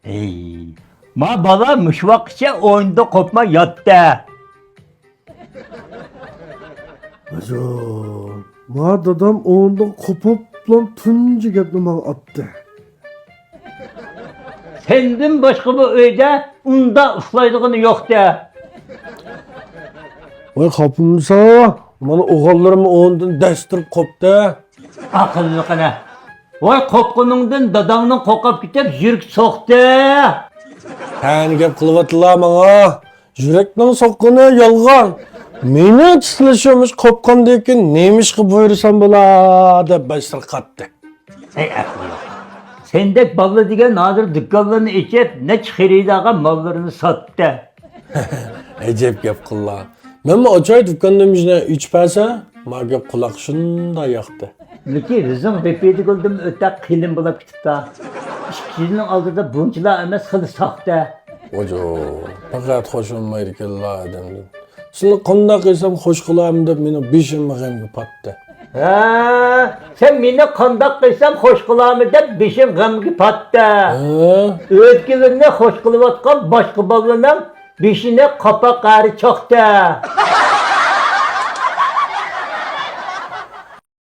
Ey, ma bala müşvakça oyunda kopma yattı. Hocam, ma dadam ondan kopup lan tuncu gapni bana attı. Senden başka bu öyde unda ıslaydığını yoktu. Vay kapımsa, bana oğullarımı ondan destirip koptu. Akıllı kana. Vay kopkunundan dadamның kokap gidip yürük soktu. Hani gap kılıvatılar bana. Yürekten sokkunu yalgan. Meni çizleşiyormuş kopkan deyken neymiş ki buyursam bula dep başlar kattı. Ey akıllı. Sendek ballı digen nadir dükkanlarını içip ne çıkırıydağa mallarını sattı. Ecep gap kılla. Ben mi açay dükkanın yüzüne 3 paysa, ma gap kulak şunda yaktı. Lüki rızın bepedik oldum öte kılın bulup gitip da. İşkinin aldığında buncular emes kılı saktı. Ojo, fakat hoş olmaydı ki la adamdım. Şimdi konda kıysam hoş kılayım dep meni bişim mıgım pattı. Ha, sen meni kandak kıysam hoş kılamı dep beşim gımgı pattı. Ötkülerine hoş kılıvatkan başka balının beşine kapak ağrı çaktı.